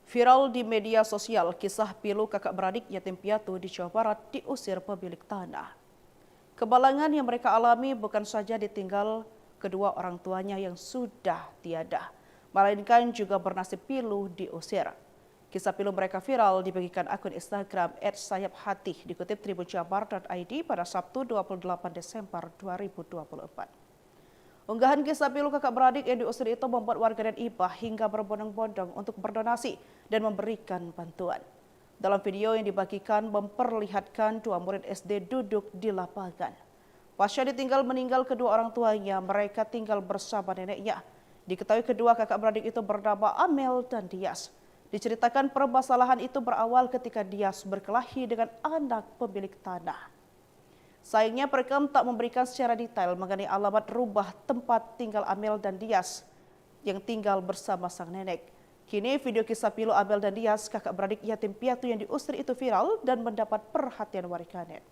Viral di media sosial, kisah pilu kakak beradik yatim piatu di Jawa Barat diusir pemilik tanah. Kebalangan yang mereka alami bukan saja ditinggal kedua orang tuanya yang sudah tiada, melainkan juga bernasib pilu diusir. Kisah pilu mereka viral dibagikan akun Instagram @sayaphatih dikutip tribunjabar.id pada Sabtu 28 Desember 2024. Unggahan kisah pilu kakak beradik yang diusir itu membuat warganet ibah hingga berbondong-bondong untuk berdonasi dan memberikan bantuan. Dalam video yang dibagikan memperlihatkan dua murid SD duduk di lapangan. Pasca ditinggal meninggal kedua orang tuanya, mereka tinggal bersama neneknya. Diketahui kedua kakak beradik itu bernama Amel dan Dias. Diceritakan permasalahan itu berawal ketika Dias berkelahi dengan anak pemilik tanah. Sayangnya perekam tak memberikan secara detail mengenai alamat rumah tempat tinggal Amel dan Dias yang tinggal bersama sang nenek. Kini video kisah pilu Amel dan Dias, kakak beradik yatim piatu yang diusir itu viral dan mendapat perhatian warganet.